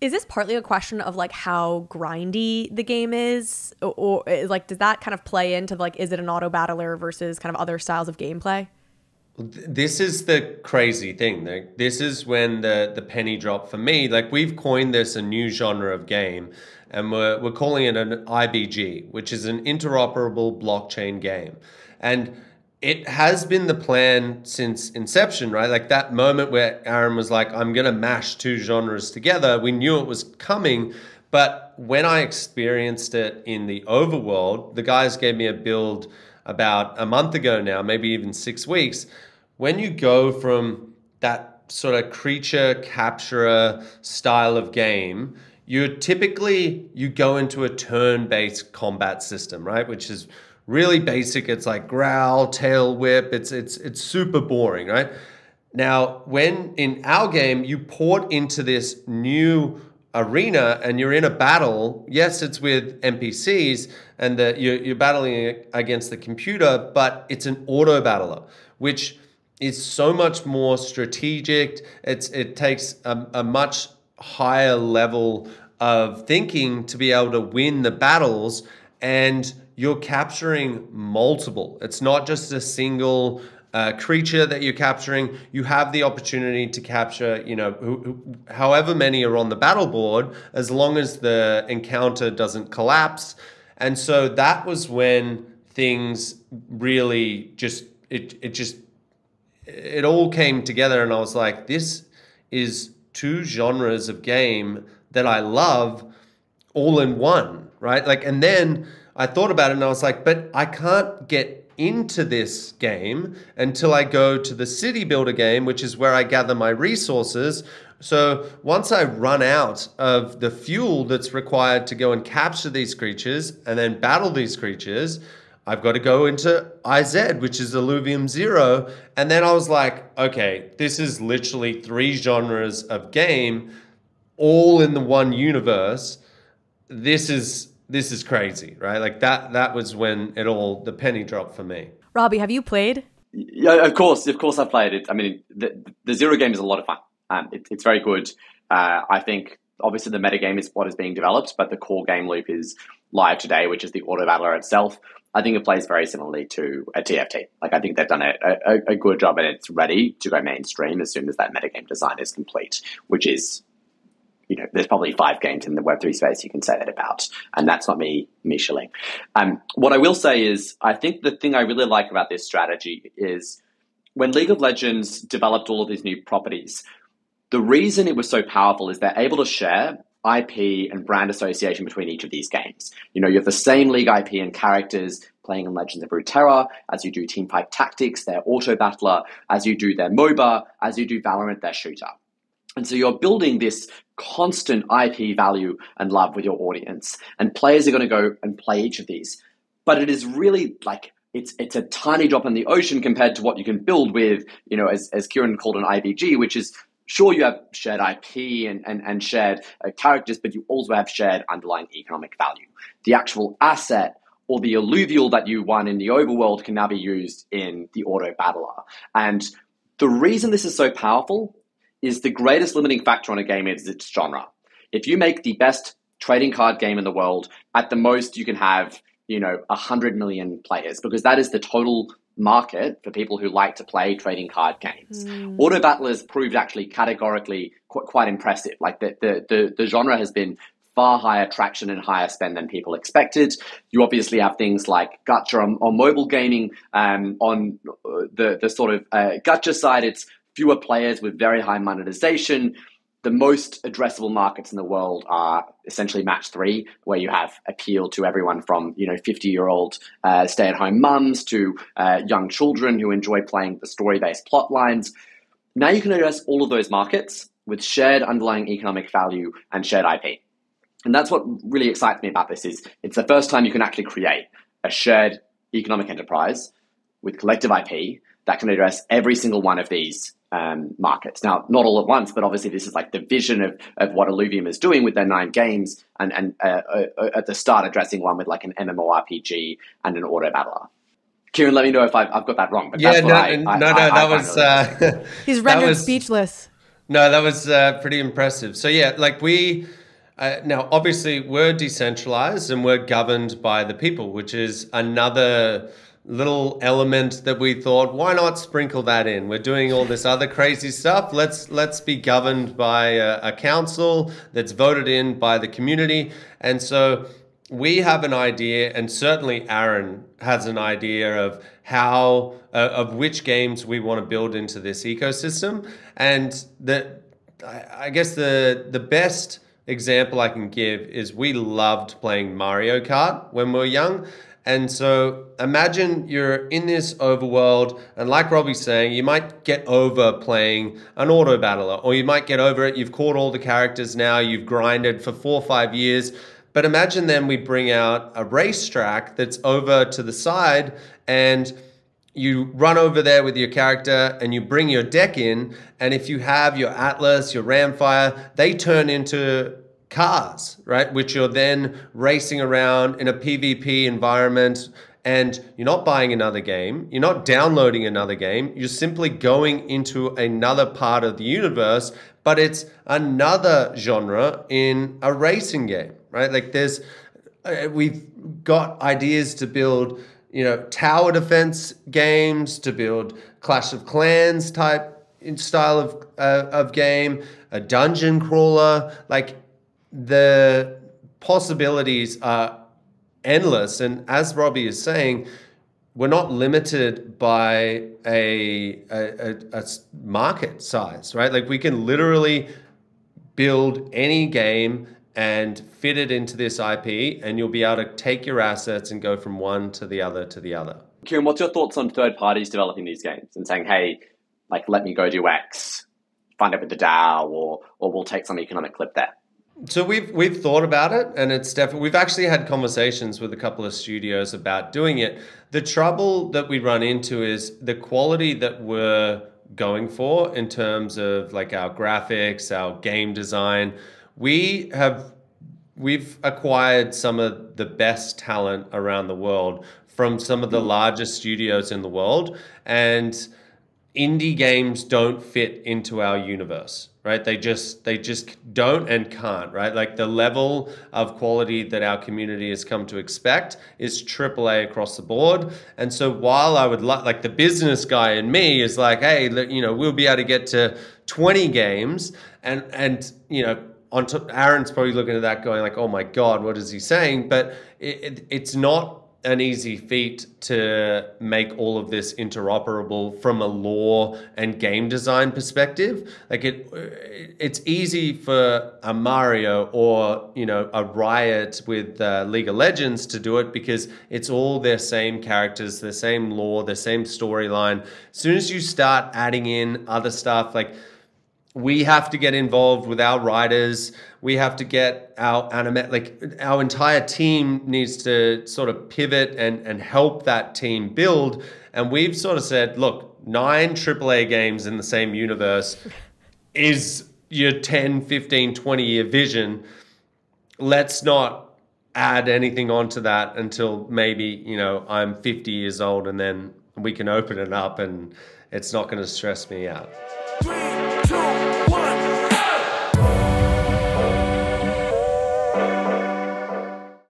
Is this partly a question of like how grindy the game is, or like does that kind of play into like is it an auto battler versus kind of other styles of gameplay? This is the crazy thing. This is when the penny dropped for me. Like we've coined this a new genre of game, and we're calling it an IBG, which is an interoperable blockchain game. And it has been the plan since inception, right? Like that moment where Aaron was like, I'm going to mash two genres together. We knew it was coming. But when I experienced it in the overworld, the guys gave me a build about a month ago now, maybe even 6 weeks. When you go from that sort of creature capturer style of game, you go into a turn-based combat system, right? Which is really basic. It's like growl, tail whip. It's super boring, right? Now, when in our game you port into this new arena and you're in a battle, yes, it's with NPCs and you're battling against the computer, but it's an auto battler, which is so much more strategic. It takes a much higher level of thinking to be able to win the battles, and you're capturing multiple. It's not just a single creature that you're capturing. You have the opportunity to capture, however many are on the battle board, as long as the encounter doesn't collapse. And so that was when things really it all came together, and I was like, this is two genres of game that I love all in one, right? Like, and then I thought about it and I was like, but I can't get into this game until I go to the city builder game, which is where I gather my resources. So once I run out of the fuel that's required to go and capture these creatures and then battle these creatures, I've got to go into IZ, which is Illuvium Zero. And then I was like, okay, this is literally three genres of game all in the one universe. This is crazy, right? Like that was when the penny dropped for me. Robbie, have you played? Yeah, of course I've played it. I mean, the Zero game is a lot of fun. It's very good. I think obviously the meta game is what is being developed, but the core game loop is live today, which is the auto battler itself. I think it plays very similarly to a TFT. Like I think they've done a good job, and it's ready to go mainstream as soon as that metagame design is complete, which is, there's probably 5 games in the Web3 space you can say that about, and that's not me shilling. What I will say is, I think the thing I really like about this strategy is when League of Legends developed all of these new properties, the reason it was so powerful is they're able to share IP and brand association between each of these games. You have the same League IP and characters playing in Legends of Runeterra as you do Teamfight Tactics, their auto battler, as you do their MOBA, as you do Valorant, their shooter. And so you're building this constant IP value and love with your audience, and players are going to go and play each of these. But it is really like it's a tiny drop in the ocean compared to what you can build with, as Kieran called an IBG, which is, sure, you have shared IP and shared characters, but you also have shared underlying economic value. The actual asset or the alluvial that you won in the overworld can now be used in the auto battler. And the reason this is so powerful is the greatest limiting factor on a game is its genre. If you make the best trading card game in the world, at the most you can have, 100 million players, because that is the total market for people who like to play trading card games. Auto battlers proved actually categorically quite impressive. Like the genre has been far higher traction and higher spend than people expected. You obviously have things like gacha on mobile gaming. On the sort of gacha side, it's fewer players with very high monetization. The most addressable markets in the world are essentially match 3, where you have appeal to everyone from 50-year-old stay-at-home mums to young children who enjoy playing the story-based plot lines. Now you can address all of those markets with shared underlying economic value and shared IP. And that's what really excites me about this is it's the first time you can actually create a shared economic enterprise with collective IP that can address every single one of these markets. Now, not all at once, but obviously this is like the vision of what Illuvium is doing with their 9 games, and at the start addressing one with like an MMORPG and an auto battler. Kieran, let me know if I've got that wrong. But Yeah, that's what that was really He's rendered speechless. No, that was pretty impressive. So yeah, like now obviously we're decentralized and we're governed by the people, which is another little element that we thought, why not sprinkle that in? We're doing all this other crazy stuff. Let's be governed by a council that's voted in by the community. And so we have an idea, and certainly Aaron has an idea of how of which games we want to build into this ecosystem. And I guess the best example I can give is we loved playing Mario Kart when we were young. And so imagine you're in this overworld, and like Robbie's saying, you might get over playing an auto battler, or you might get over it. You've caught all the characters now, you've grinded for 4 or 5 years. But imagine then we bring out a racetrack that's over to the side, and you run over there with your character and you bring your deck in. And if you have your Atlas, your Ramfire, they turn into cars, right? Which you're then racing around in a PvP environment, and you're not buying another game. You're not downloading another game. You're simply going into another part of the universe, but it's another genre in a racing game, right? Like we've got ideas to build, tower defense games, to build Clash of Clans type style of game, a dungeon crawler. Like, the possibilities are endless. And as Robbie is saying, we're not limited by a market size, right? Like, we can literally build any game and fit it into this IP, and you'll be able to take your assets and go from one to the other to the other. Kieran, what's your thoughts on third parties developing these games and saying, hey, like, let me go do X, find out with the DAO, or we'll take some economic clip there? So we've thought about it, and it's definitely, we've actually had conversations with a couple of studios about doing it. The trouble that we run into is the quality that we're going for in terms of like our graphics, our game design. We've acquired some of the best talent around the world from some of the largest studios in the world, and indie games don't fit into our universe, right? They just don't and can't, right? Like, the level of quality that our community has come to expect is AAA across the board. And so while I would like the business guy in me is like, hey, we'll be able to get to 20 games, and Aaron's probably looking at that going like, oh my God, what is he saying? But it's not an easy feat to make all of this interoperable from a lore and game design perspective. Like, it's easy for a Mario or a Riot with League of Legends to do it, because it's all their same characters, their same lore, their same storyline. As soon as you start adding in other stuff, like, we have to get involved with our writers. We have to get our our entire team needs to sort of pivot and help that team build. And we've sort of said, look, 9 AAA games in the same universe is your 10, 15, 20-year vision. Let's not add anything onto that until maybe, I'm 50 years old, and then we can open it up and it's not going to stress me out. 3, 2,